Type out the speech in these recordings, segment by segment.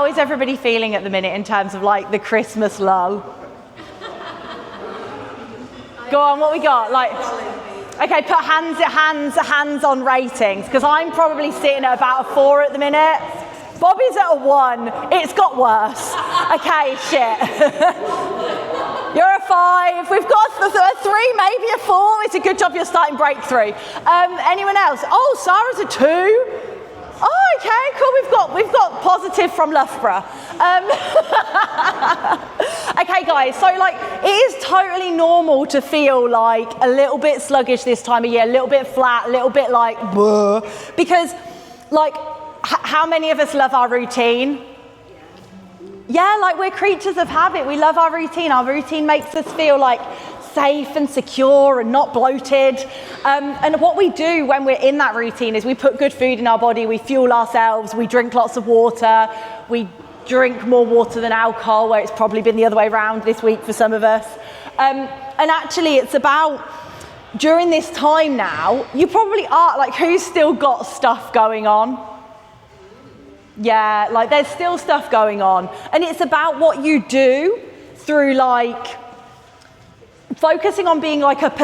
How is everybody feeling at the minute in terms of like the Christmas lull? Go on, what we got? Like, okay, put hands on ratings, because I'm probably sitting at about a 4 at the minute. Bobby's at a 1. It's got worse. Okay, shit. You're a 5. We've got a 3, maybe a 4. It's a good job you're starting breakthrough. Anyone else? Oh, Sarah's a 2. Oh, okay, cool. We've got positive from Loughborough. Okay, guys. So like, it is totally normal to feel like a little bit sluggish this time of year, a little bit flat, a little bit like, bleh, because like, how many of us love our routine? Yeah, like we're creatures of habit. We love our routine. Our routine makes us feel like safe and secure and not bloated. And what we do when we're in that routine is we put good food in our body, we fuel ourselves, we drink lots of water, we drink more water than alcohol, where it's probably been the other way around this week for some of us. And actually it's about, during this time now, you probably are, like, who's still got stuff going on? Yeah, like there's still stuff going on. And it's about what you do through like, focusing on being like a %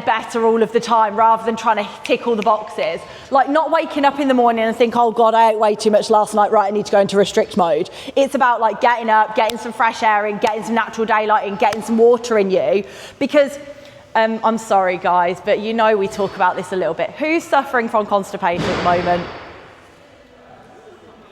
better all of the time rather than trying to tick all the boxes. Like not waking up in the morning and think, oh God, I ate way too much last night, right, I need to go into restrict mode. It's about like getting up, getting some fresh air in, getting some natural daylight in, getting some water in you. Because, I'm sorry guys, but you know we talk about this a little bit. Who's suffering from constipation at the moment?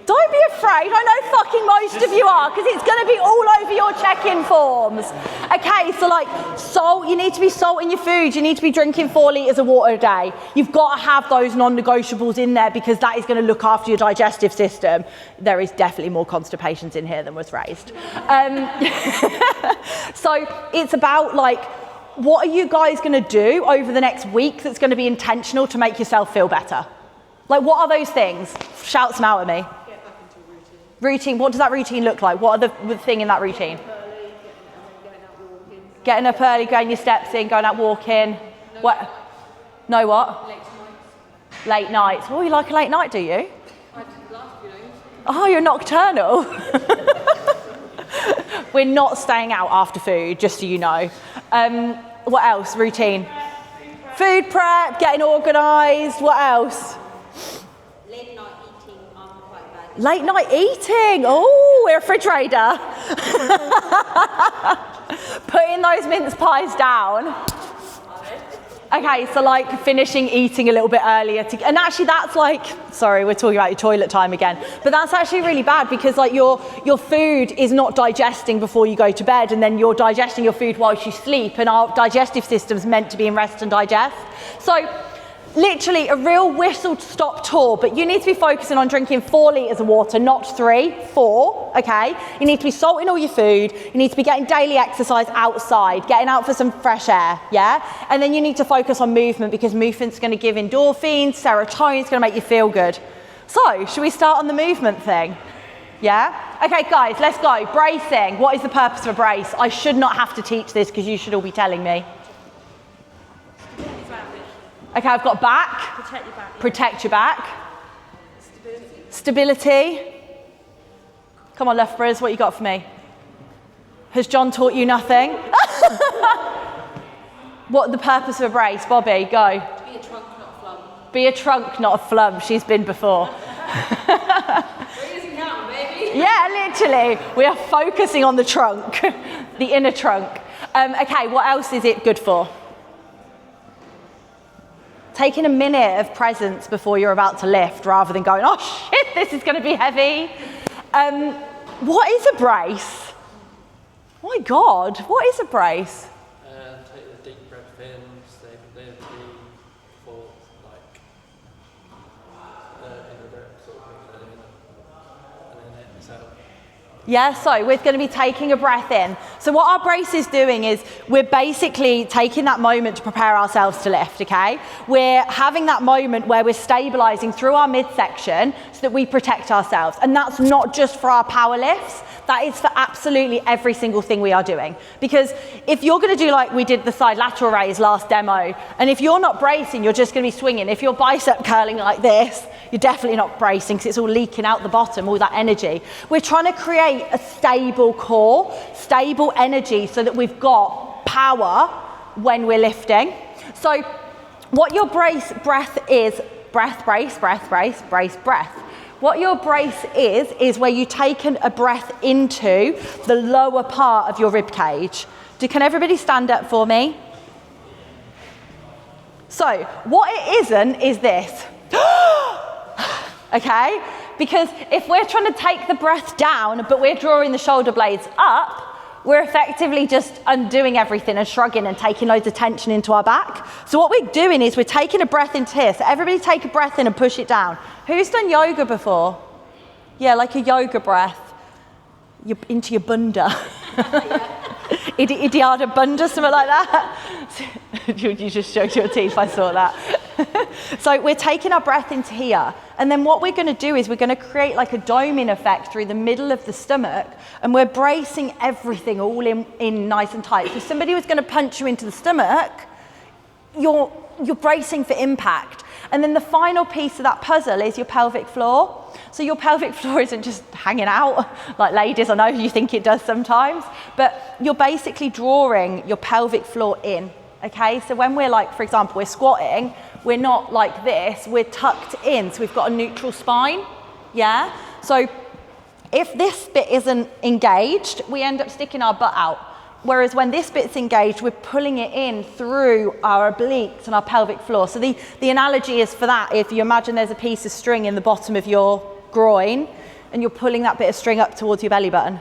Don't be afraid, I know fucking most of you are, because it's going to be all over your check-in forms. Okay, so like salt, you need to be salting your food, you need to be drinking 4 litres of water a day. You've got to have those non-negotiables in there because that is going to look after your digestive system. There is definitely more constipations in here than was raised. So it's about like, what are you guys going to do over the next week that's going to be intentional to make yourself feel better? Like what are those things? Shout some out at me. Routine, what does that routine look like? What are the thing in that routine? Getting up early, getting your steps in, going out walking. What? No what? Late nights. Oh, you like a late night, do you? Oh, you're nocturnal. We're not staying out after food, just so you know. What else? Routine. Food prep, getting organised. What else? Late night eating, oh, we're a refrigerator. Putting those mince pies down. Okay, so like finishing eating a little bit earlier. And actually that's like, sorry, we're talking about your toilet time again, but that's actually really bad because like your food is not digesting before you go to bed, and then you're digesting your food whilst you sleep, and our digestive system's meant to be in rest and digest. So, literally a real whistle-stop tour, but you need to be focusing on drinking 4 litres of water, not 3, 4, okay? You need to be salting all your food, you need to be getting daily exercise outside, getting out for some fresh air, yeah? And then you need to focus on movement because movement's gonna give endorphins, serotonin's gonna make you feel good. So, should we start on the movement thing? Yeah? Okay, guys, let's go. Bracing. What is the purpose of a brace? I should not have to teach this because you should all be telling me. Okay, I've got back. Protect your back. Protect your back. Stability. Stability. Come on, Loughboroughs, what you got for me? Has John taught you nothing? What the purpose of a brace? Bobby, go. Be a trunk, not a flum. Be a trunk, not a flum. She's been before. We're using that one, baby. Yeah, literally. We are focusing on the trunk, the inner trunk. Okay, what else is it good for? Taking a minute of presence before you're about to lift rather than going, oh shit, this is going to be heavy. What is a brace? Oh my God, what is a brace? Take a deep breath in, stability for like in the breath sort of thing, and then exhale. Yeah, so we're going to be taking a breath in. So what our brace is doing is we're basically taking that moment to prepare ourselves to lift, okay? We're having that moment where we're stabilizing through our midsection so that we protect ourselves. And that's not just for our power lifts, that is for absolutely every single thing we are doing. Because if you're going to do like we did the side lateral raise last demo, and if you're not bracing, you're just going to be swinging. If you're bicep curling like this, you're definitely not bracing because it's all leaking out the bottom, all that energy. We're trying to create a stable core, stable energy so that we've got power when we're lifting. So what your brace breath is, breath, brace, breath, brace, brace, breath. What your brace is where you take a breath into the lower part of your rib cage. Can everybody stand up for me? So what it isn't is this. Okay? Because if we're trying to take the breath down, but we're drawing the shoulder blades up, we're effectively just undoing everything and shrugging and taking loads of tension into our back. So what we're doing is we're taking a breath into here. So everybody take a breath in and push it down. Who's done yoga before? Yeah, like a yoga breath. You're into your bunda. Idiada bunda, something like that. You just showed your teeth, I saw that. So we're taking our breath into here. And then what we're going to do is we're going to create like a doming effect through the middle of the stomach. And we're bracing everything all in nice and tight. So if somebody was going to punch you into the stomach, you're bracing for impact. And then the final piece of that puzzle is your pelvic floor. So your pelvic floor isn't just hanging out, like ladies, I know you think it does sometimes, but you're basically drawing your pelvic floor in, okay? So when we're like, for example, we're squatting, we're not like this, we're tucked in, so we've got a neutral spine, yeah? So if this bit isn't engaged, we end up sticking our butt out. Whereas when this bit's engaged, we're pulling it in through our obliques and our pelvic floor. So the analogy is for that, if you imagine there's a piece of string in the bottom of your groin and you're pulling that bit of string up towards your belly button.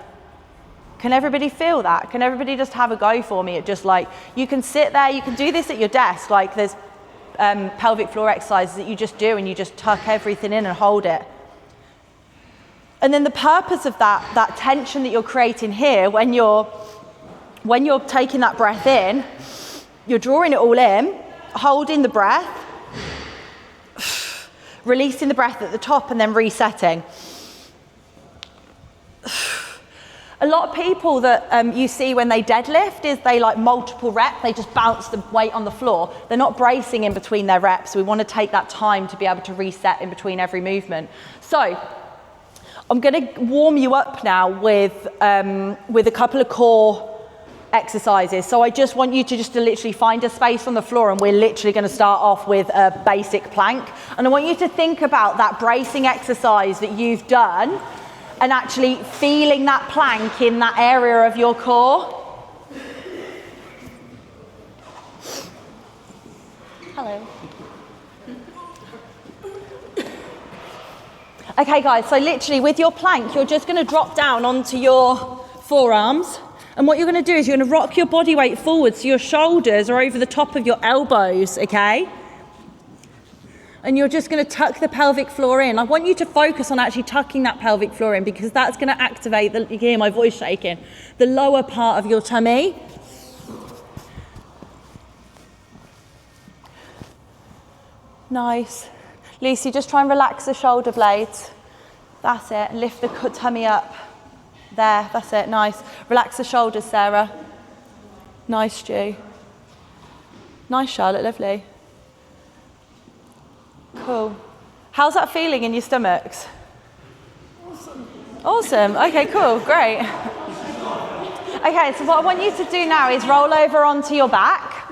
Can everybody feel that? Can everybody just have a go for me at just like, you can sit there, you can do this at your desk, like there's pelvic floor exercises that you just do and you just tuck everything in and hold it. And then the purpose of that tension that you're creating here, when you're taking that breath in, you're drawing it all in, holding the breath, releasing the breath at the top and then resetting. A lot of people that you see when they deadlift is they like multiple reps, they just bounce the weight on the floor. They're not bracing in between their reps. We want to take that time to be able to reset in between every movement. So I'm going to warm you up now with a couple of core exercises. So I just want you to literally find a space on the floor and we're literally going to start off with a basic plank. And I want you to think about that bracing exercise that you've done and actually feeling that plank in that area of your core. Hello. Okay guys, so literally with your plank, you're just going to drop down onto your forearms. And what you're going to do is you're going to rock your body weight forward so your shoulders are over the top of your elbows, okay? And you're just going to tuck the pelvic floor in. I want you to focus on actually tucking that pelvic floor in because that's going to activate, you can hear my voice shaking, the lower part of your tummy. Nice. Lucy, just try and relax the shoulder blades. That's it. Lift the tummy up. There, that's it, nice. Relax the shoulders, Sarah. Nice, Stu. Nice, Charlotte, lovely. Cool. How's that feeling in your stomachs? Awesome, okay, cool, great. Okay, so what I want you to do now is roll over onto your back.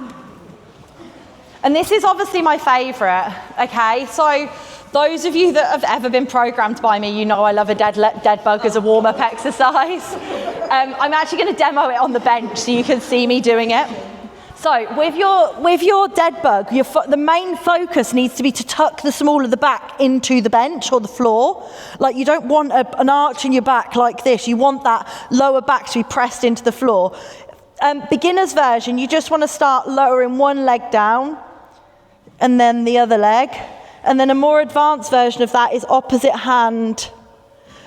And this is obviously my favourite, okay? So those of you that have ever been programmed by me, you know I love a dead bug as a warm-up exercise. I'm actually going to demo it on the bench so you can see me doing it. So with your dead bug, the main focus needs to be to tuck the small of the back into the bench or the floor. Like you don't want an arch in your back like this. You want that lower back to be pressed into the floor. Beginner's version, you just want to start lowering one leg down and then the other leg. And then a more advanced version of that is opposite hand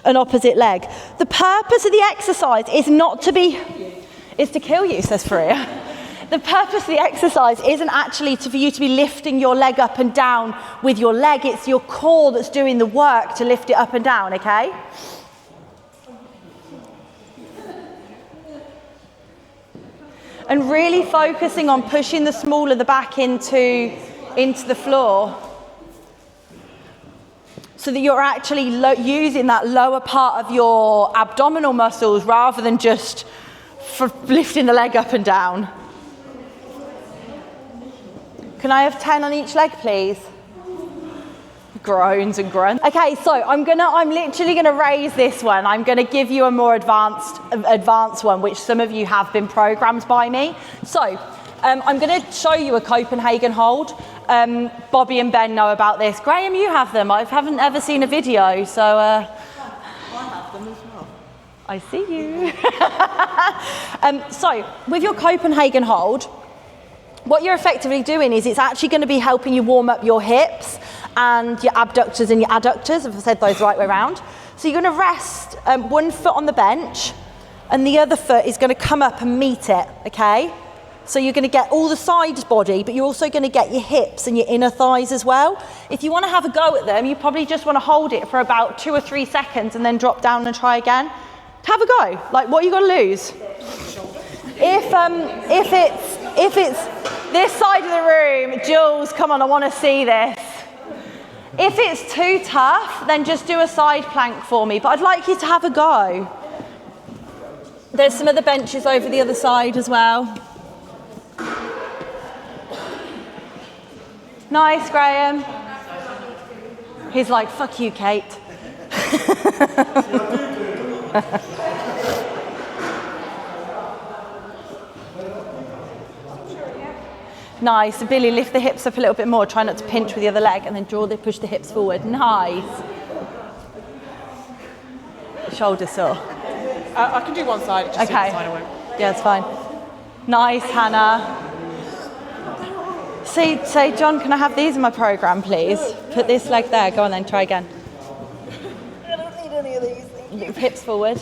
an opposite leg. The purpose of the exercise is not to be, is to kill you, says Faria. The purpose of the exercise isn't actually for you to be lifting your leg up and down with your leg. It's your core that's doing the work to lift it up and down, okay? And really focusing on pushing the small of the back into the floor so that you're actually using that lower part of your abdominal muscles rather than just for lifting the leg up and down. Can I have 10 on each leg, please? Groans and grunts. Okay, so I'm literally gonna raise this one. I'm gonna give you a more advanced one, which some of you have been programmed by me. So I'm gonna show you a Copenhagen hold. Bobby and Ben know about this. Graham, you have them. I haven't ever seen a video, so. I have them as well. I see you. So with your Copenhagen hold, what you're effectively doing is it's actually going to be helping you warm up your hips and your abductors and your adductors, if I said those the right way around. So you're going to rest one foot on the bench and the other foot is going to come up and meet it, okay? So you're going to get all the sides body, but you're also going to get your hips and your inner thighs as well. If you want to have a go at them, you probably just want to hold it for about 2 or 3 seconds and then drop down and try again. Have a go. Like, what are you going to lose? If it's this side of the room, Jules, come on, I want to see this. If it's too tough, then just do a side plank for me, but I'd like you to have a go. There's some other benches over the other side as well. Nice, Graham. He's like, fuck you, Kate. Nice. And Billy, lift the hips up a little bit more. Try not to pinch with the other leg and then push the hips forward. Nice. Shoulder sore. I can do one side. Just okay. Side I won't. Yeah, it's fine. Nice, Hannah. Say, John, can I have these in my program, please? Put this leg there. Go on then, try again. I don't need any of these. Hips forward.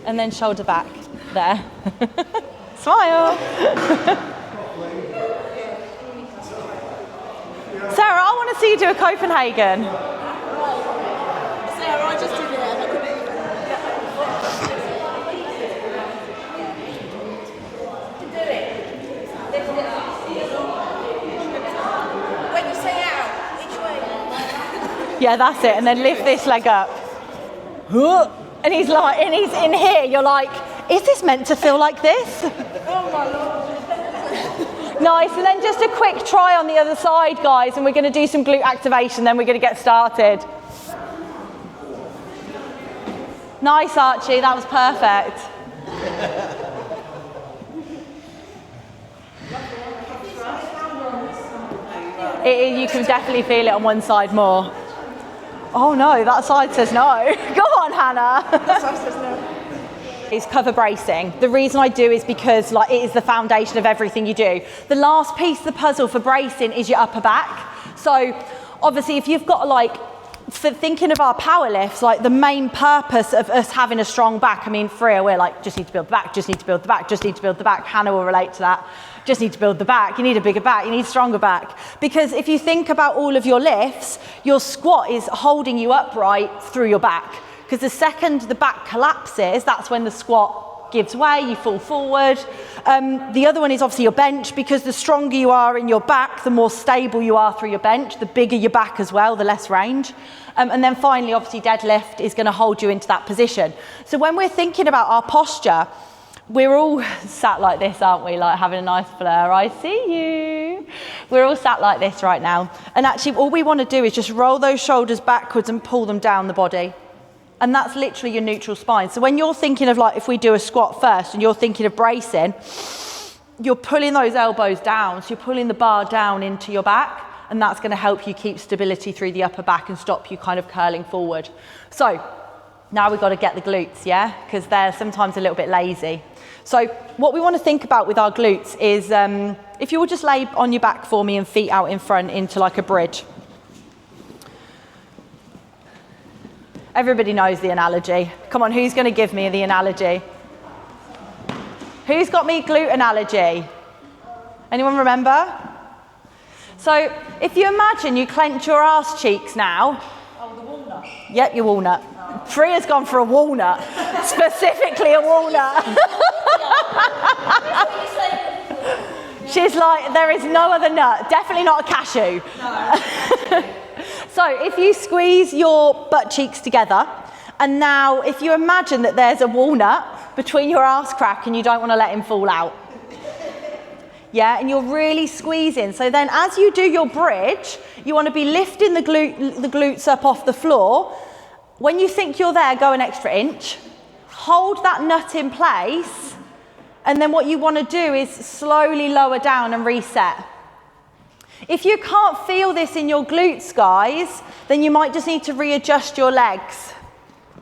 And then shoulder back. There. Smile. Sarah, I want to see you do a Copenhagen. Sarah, I just did it. When you say out, which way? Yeah, that's it. And then lift this leg up. And he's like, and he's in here. You're like, is this meant to feel like this? Oh my Lord. Nice, and then just a quick try on the other side, guys, and we're going to do some glute activation, then we're going to get started. Nice, Archie, that was perfect. You can definitely feel it on one side more. Oh no, that side says no. Go on, Hannah. That side says no. Is cover bracing. The reason I do is because it is the foundation of everything you do. The last piece of the puzzle for bracing is your upper back. So obviously if you've got for thinking of our power lifts, the main purpose of us having a strong back, I mean, Freya, we're just need to build the back, just need to build the back, just need to build the back. Hannah will relate to that. Just need to build the back. You need a bigger back. You need a stronger back. Because if you think about all of your lifts, your squat is holding you upright through your back. Because the second the back collapses, that's when the squat gives way, you fall forward. The other one is obviously your bench, because the stronger you are in your back, the more stable you are through your bench, the bigger your back as well, the less range. And then finally, obviously, deadlift is going to hold you into that position. So when we're thinking about our posture, we're all sat like this, aren't we? Like having a nice flare. I see you. We're all sat like this right now. And actually, all we want to do is just roll those shoulders backwards and pull them down the body. And that's literally your neutral spine. So when you're thinking of if we do a squat first and you're thinking of bracing, you're pulling those elbows down. So you're pulling the bar down into your back, and that's going to help you keep stability through the upper back and stop you kind of curling forward. So now we've got to get the glutes, yeah? Because they're sometimes a little bit lazy. So what we want to think about with our glutes is if you will just lay on your back for me and feet out in front into a bridge. Everybody knows the analogy. Come on, who's going to give me the analogy? Who's got me glute analogy? Anyone remember? So if you imagine you clench your ass cheeks now. Oh, the walnut. Yep, your walnut. Priya's gone for a walnut, specifically a walnut. She's like, there is no other nut, definitely not a cashew. No. So if you squeeze your butt cheeks together, and now if you imagine that there's a walnut between your ass crack and you don't want to let him fall out. Yeah, and you're really squeezing. So then as you do your bridge, you want to be lifting the glutes up off the floor. When you think you're there, go an extra inch. Hold that nut in place. And then what you want to do is slowly lower down and reset. If you can't feel this in your glutes, guys, then you might just need to readjust your legs.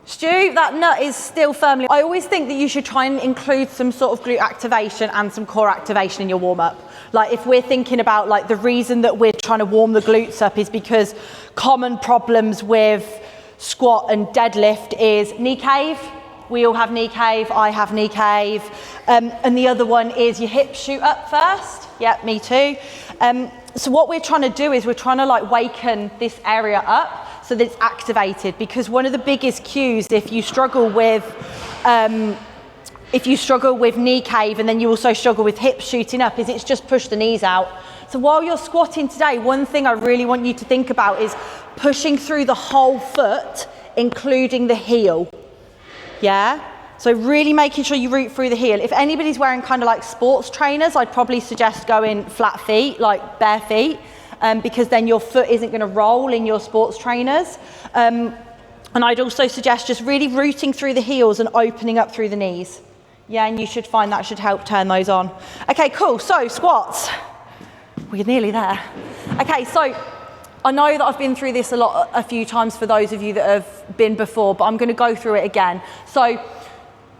Stu, that nut is still firmly. I always think that you should try and include some sort of glute activation and some core activation in your warm-up. Like if we're thinking about like the reason that we're trying to warm the glutes up is because common problems with squat and deadlift is knee cave. We all have knee cave, I have knee cave. And the other one is your hips shoot up first. Yeah, me too. So what we're trying to do is we're trying to like waken this area up so that it's activated, because one of the biggest cues if you struggle with knee cave and then you also struggle with hips shooting up is it's just push the knees out. So while you're squatting today, one thing I really want you to think about is pushing through the whole foot, including the heel. Yeah? So really making sure you root through the heel. If anybody's wearing kind of like sports trainers, I'd probably suggest going flat feet, like bare feet, because then your foot isn't going to roll in your sports trainers. And I'd also suggest just really rooting through the heels and opening up through the knees. Yeah, and you should find that should help turn those on. Okay, cool. So squats. We're nearly there. Okay, so I know that I've been through this a few times for those of you that have been before, but I'm going to go through it again. So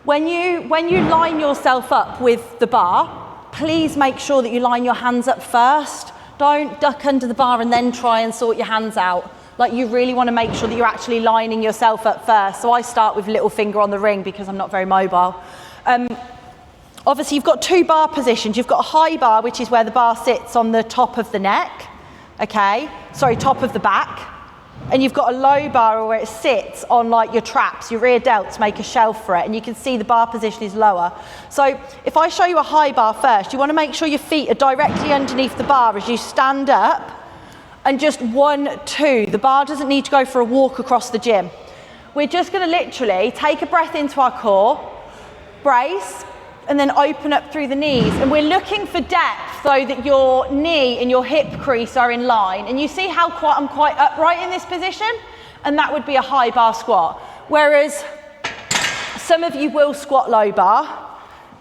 when you line yourself up with the bar, please make sure that you line your hands up first. Don't duck under the bar and then try and sort your hands out. Like you really want to make sure that you're actually lining yourself up first. So I start with little finger on the ring because I'm not very mobile. Obviously you've got two bar positions. You've got a high bar, which is where the bar sits on the top of the neck. Okay, sorry, top of the back. And you've got a low bar where it sits on like your traps, your rear delts make a shelf for it, and you can see the bar position is lower. So if I show you a high bar first, you want to make sure your feet are directly underneath the bar as you stand up, and just 1, 2. The bar doesn't need to go for a walk across the gym. We're just going to literally take a breath into our core, brace, and then open up through the knees. And we're looking for depth so that your knee and your hip crease are in line. And you see how I'm quite upright in this position? And that would be a high bar squat. Whereas some of you will squat low bar,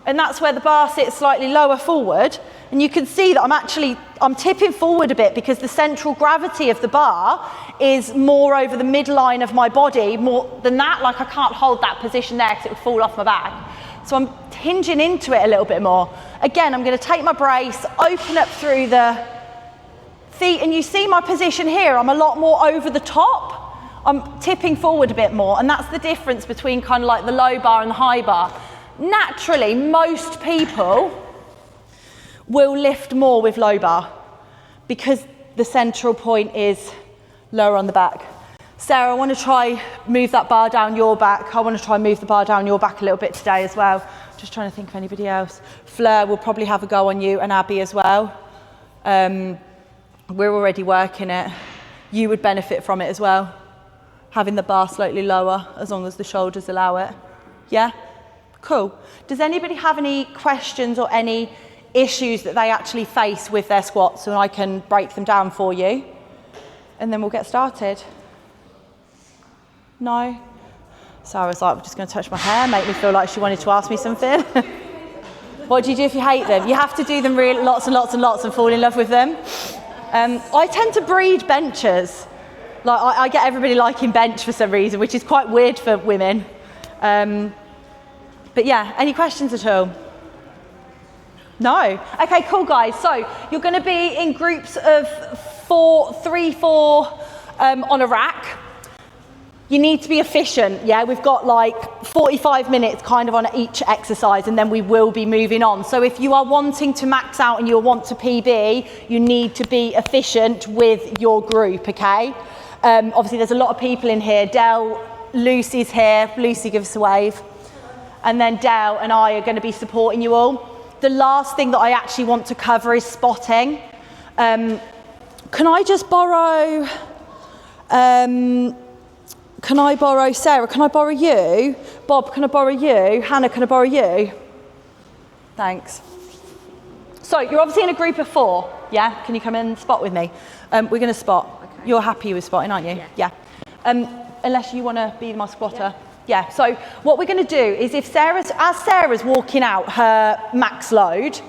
and that's where the bar sits slightly lower forward. And you can see that I'm tipping forward a bit because the central gravity of the bar is more over the midline of my body, more than that. Like I can't hold that position there because it would fall off my back. So I'm hinging into it a little bit more. Again, I'm going to take my brace, open up through the feet, and you see my position here. I'm a lot more over the top. I'm tipping forward a bit more, and that's the difference between kind of like the low bar and the high bar. Naturally, most people will lift more with low bar because the central point is lower on the back. Sarah, I want to try move that bar down your back. I want to try move the bar down your back a little bit today as well. Just trying to think of anybody else. Fleur will probably have a go on you, and Abby as well. We're already working it. You would benefit from it as well, having the bar slightly lower as long as the shoulders allow it. Yeah? Cool. Does anybody have any questions or any issues that they actually face with their squats, so I can break them down for you? And then we'll get started. No? Sarah's like, I'm just going to touch my hair, make me feel like she wanted to ask me something. What do you do if you hate them? You have to do them lots and lots and lots and fall in love with them. I tend to breed benchers. Like I get everybody liking bench for some reason, which is quite weird for women. But yeah, any questions at all? No? Okay, cool guys. So you're going to be in groups of 3, 4 on a rack. You need to be efficient, yeah? We've got like 45 minutes kind of on each exercise, and then we will be moving on. So if you are wanting to max out and you want to PB, you need to be efficient with your group, okay? Obviously there's a lot of people in here. Del, Lucy's here. Lucy, give us a wave. And then Del and I are going to be supporting you all. The last thing that I actually want to cover is spotting. Can I just borrow... can I borrow Sarah? Can I borrow you? Bob, can I borrow you? Hannah, can I borrow you? Thanks. So you're obviously in a group of 4, yeah? Can you come and spot with me? We're going to spot. Okay. You're happy with spotting, aren't you? Yeah. Unless you want to be my spotter. Yeah. So what we're going to do is as Sarah's walking out her max load,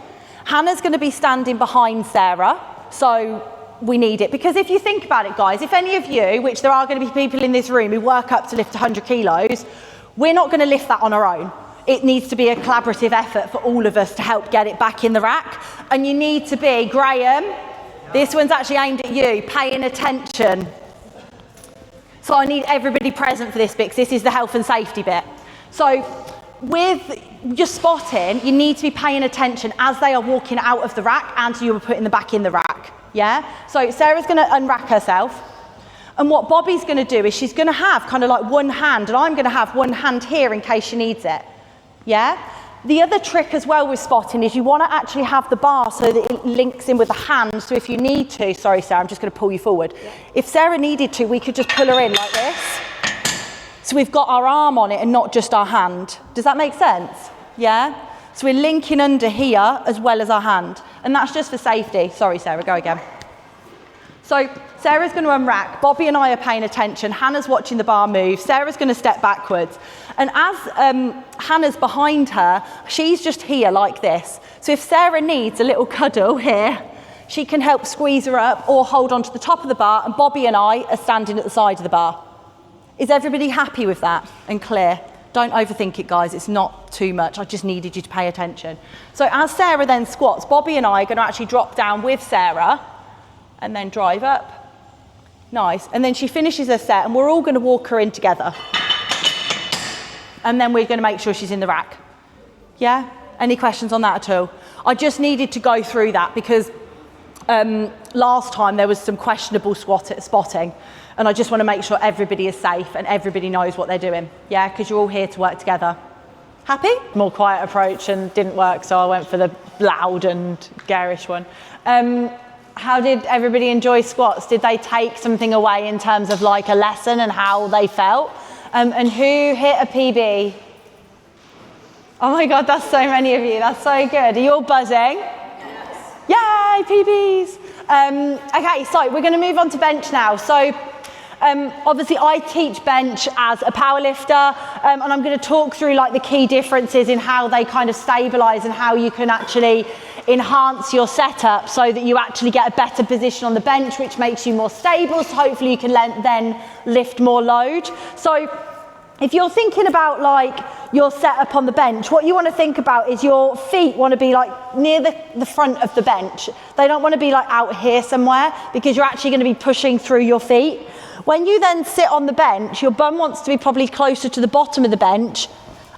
Hannah's going to be standing behind Sarah. So we need it, because if you think about it, guys, if any of you, which there are going to be people in this room who work up to lift 100 kilos, we're not going to lift that on our own. It needs to be a collaborative effort for all of us to help get it back in the rack. And you need to be, Graham, this one's actually aimed at you, paying attention. So I need everybody present for this bit, because this is the health and safety bit. So with your spotting, you need to be paying attention as they are walking out of the rack and you are putting them back in the rack. Yeah? So Sarah's going to unrack herself. And what Bobby's going to do is she's going to have kind of like one hand, and I'm going to have one hand here in case she needs it. Yeah? The other trick as well with spotting is you want to actually have the bar so that it links in with the hand. So if you need to, sorry Sarah, I'm just going to pull you forward. If Sarah needed to, we could just pull her in like this. So we've got our arm on it and not just our hand. Does that make sense? Yeah? So we're linking under here as well as our hand. And that's just for safety. Sorry, Sarah, go again. So Sarah's going to unrack. Bobby and I are paying attention. Hannah's watching the bar move. Sarah's going to step backwards. And as Hannah's behind her, she's just here like this. So if Sarah needs a little cuddle here, she can help squeeze her up or hold onto the top of the bar, and Bobby and I are standing at the side of the bar. Is everybody happy with that and clear? Don't overthink it, guys. It's not too much. I just needed you to pay attention. So as Sarah then squats, Bobby and I are going to actually drop down with Sarah and then drive up. Nice. And then she finishes her set, and we're all going to walk her in together. And then we're going to make sure she's in the rack. Yeah? Any questions on that at all? I just needed to go through that because last time there was some questionable spotting. And I just want to make sure everybody is safe and everybody knows what they're doing. Yeah, because you're all here to work together. Happy? More quiet approach and didn't work, so I went for the loud and garish one. How did everybody enjoy squats? Did they take something away in terms of like a lesson and how they felt? And who hit a PB? Oh my God, that's so many of you. That's so good. Are you all buzzing? Yes. Yay, PBs. Okay, so we're going to move on to bench now. So obviously I teach bench as a powerlifter, and I'm going to talk through like the key differences in how they kind of stabilize and how you can actually enhance your setup so that you actually get a better position on the bench, which makes you more stable, so hopefully you can then lift more load. So if you're thinking about like your setup on the bench, what you want to think about is your feet want to be like near the front of the bench. They don't want to be like out here somewhere, because you're actually going to be pushing through your feet. When you then sit on the bench, your bum wants to be probably closer to the bottom of the bench.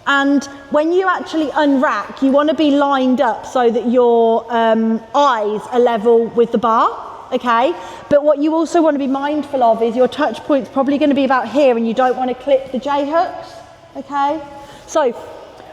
And when you actually unrack, you want to be lined up so that your eyes are level with the bar, okay? But what you also want to be mindful of is your touch point's probably going to be about here, and you don't want to clip the J-hooks, okay? So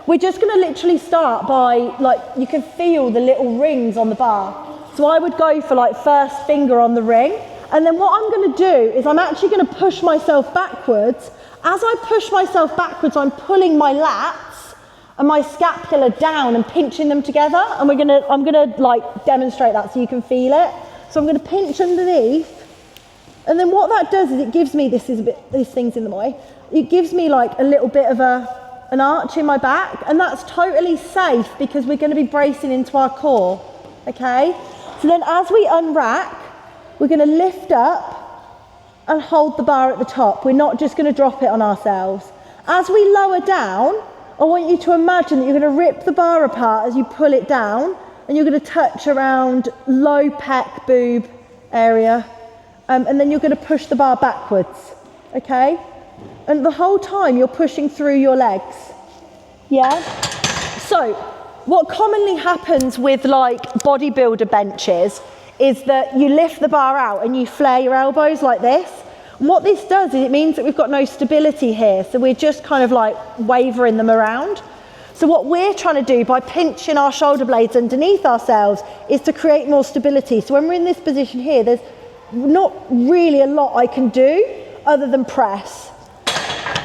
we're just going to literally start by, like, you can feel the little rings on the bar. So I would go for like first finger on the ring. And then what I'm going to do is I'm actually going to push myself backwards. As I push myself backwards, I'm pulling my lats and my scapula down and pinching them together. And I'm going to like demonstrate that so you can feel it. So I'm going to pinch underneath. And then what that does is it gives me, this thing's in the way. It gives me like a little bit of an arch in my back. And that's totally safe because we're going to be bracing into our core. Okay? So then as we unrack, we're going to lift up and hold the bar at the top. We're not just going to drop it on ourselves. As we lower down, I want you to imagine that you're going to rip the bar apart as you pull it down, and you're going to touch around low pec boob area, and then you're going to push the bar backwards, okay? And the whole time you're pushing through your legs. Yeah? So, what commonly happens with like bodybuilder benches is that you lift the bar out and you flare your elbows like this. And what this does is it means that we've got no stability here. So we're just kind of like wavering them around. So what we're trying to do by pinching our shoulder blades underneath ourselves is to create more stability. So when we're in this position here, there's not really a lot I can do other than press.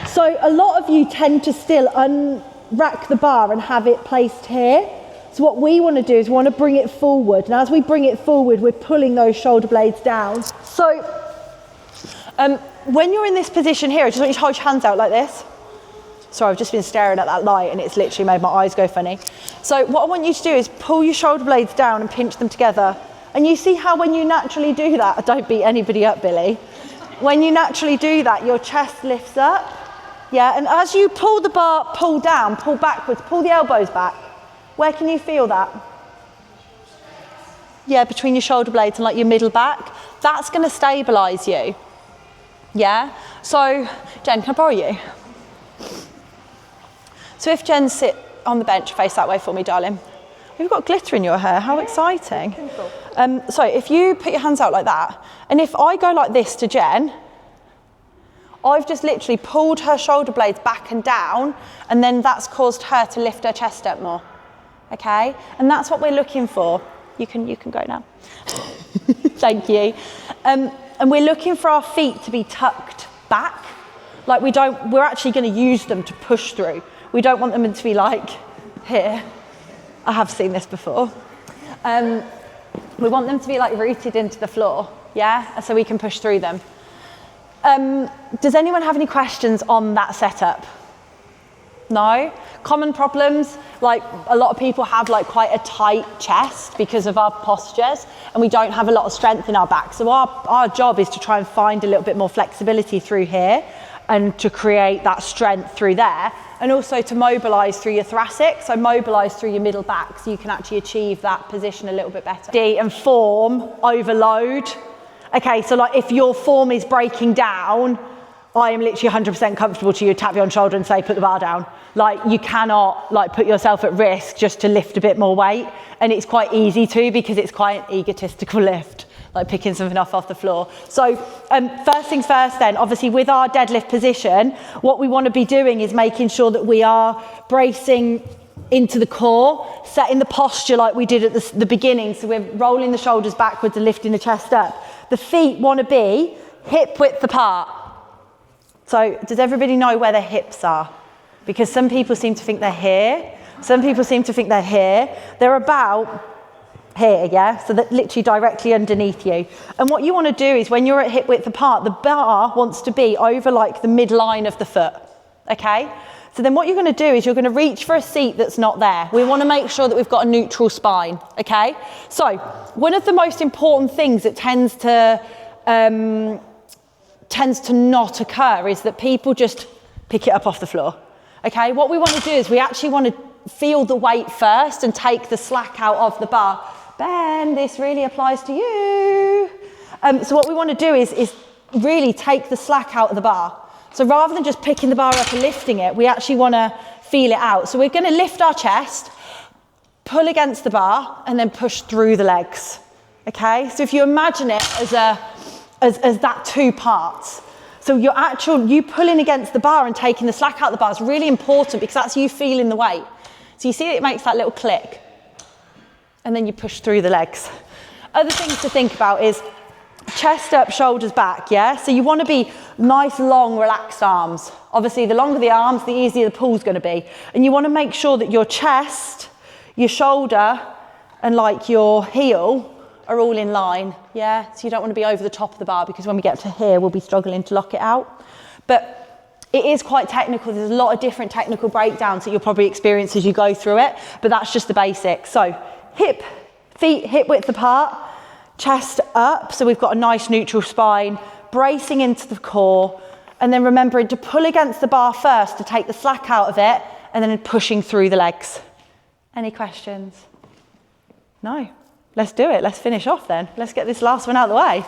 So a lot of you tend to still unrack the bar and have it placed here. So what we want to do is we want to bring it forward. And as we bring it forward, we're pulling those shoulder blades down. So when you're in this position here, I just want you to hold your hands out like this. Sorry, I've just been staring at that light and it's literally made my eyes go funny. So what I want you to do is pull your shoulder blades down and pinch them together. And you see how when you naturally do that, don't beat anybody up, Billy. When you naturally do that, your chest lifts up. Yeah, and as you pull the bar, pull down, pull backwards, pull the elbows back. Where can you feel that? Yeah, between your shoulder blades and like your middle back. That's going to stabilise you. Yeah? So, Jen, can I borrow you? So if Jen sit on the bench, face that way for me, darling. You've got glitter in your hair, how exciting. So if you put your hands out like that, and if I go like this to Jen, I've just literally pulled her shoulder blades back and down, and then that's caused her to lift her chest up more. Okay? And that's what we're looking for. You can go now. Thank you. And we're looking for our feet to be tucked back. Like we're actually going to use them to push through. We don't want them to be like here. I have seen this before. We want them to be like rooted into the floor, yeah? So we can push through them. Does anyone have any questions on that setup? No? Common problems, like a lot of people have like quite a tight chest because of our postures, and we don't have a lot of strength in our back. So our job is to try and find a little bit more flexibility through here and to create that strength through there, and also to mobilise through your thoracic, so mobilise through your middle back so you can actually achieve that position a little bit better. And form overload. Okay, so like if your form is breaking down, I am literally 100% comfortable to you, tap you on the shoulder and say, put the bar down. Like you cannot like put yourself at risk just to lift a bit more weight. And it's quite easy to because it's quite an egotistical lift, like picking something off the floor. So first things first then, obviously with our deadlift position, what we want to be doing is making sure that we are bracing into the core, setting the posture like we did at the beginning. So we're rolling the shoulders backwards and lifting the chest up. The feet want to be hip width apart. So does everybody know where their hips are? Because some people seem to think they're here. Some people seem to think they're here. They're about here, yeah? So they're literally directly underneath you. And what you want to do is when you're at hip width apart, the bar wants to be over like the midline of the foot, okay? So then what you're going to do is you're going to reach for a seat that's not there. We want to make sure that we've got a neutral spine, okay? So one of the most important things that tends to not occur is that people just pick it up off the floor, okay? What we want to do is we actually want to feel the weight first and take the slack out of the bar. Ben, this really applies to you. So what we want to do is really take the slack out of the bar. So rather than just picking the bar up and lifting it, we actually want to feel it out. So we're going to lift our chest, pull against the bar, and then push through the legs. Okay? So if you imagine it as that two parts. So you pulling against the bar and taking the slack out of the bar is really important because that's you feeling the weight. So you see it makes that little click. And then you push through the legs. Other things to think about is chest up, shoulders back, yeah? So you want to be nice, long, relaxed arms. Obviously, the longer the arms, the easier the pull's going to be. And you want to make sure that your chest, your shoulder, and like your heel are all in line, yeah? So you don't want to be over the top of the bar because when we get to here, we'll be struggling to lock it out. But it is quite technical. There's a lot of different technical breakdowns that you'll probably experience as you go through it, but that's just the basics. So feet hip width apart, chest up, so we've got a nice neutral spine, bracing into the core, and then remembering to pull against the bar first to take the slack out of it, and then pushing through the legs. Any questions? No? Let's do it. Let's finish off then. Let's get this last one out of the way.